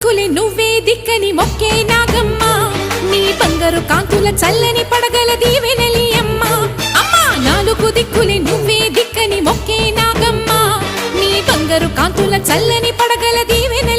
దిక్కులే నువ్వే దిక్కని మొక్కే నాగమ్మ నీ బంగారు కాంతుల చల్లని పడగల దీవెనలి అమ్మ అమ్మా నాలుగు దిక్కులే నువ్వే దిక్కని మొక్కే నాగమ్మ నీ బంగారు కాంతుల చల్లని పడగల దీవెనలి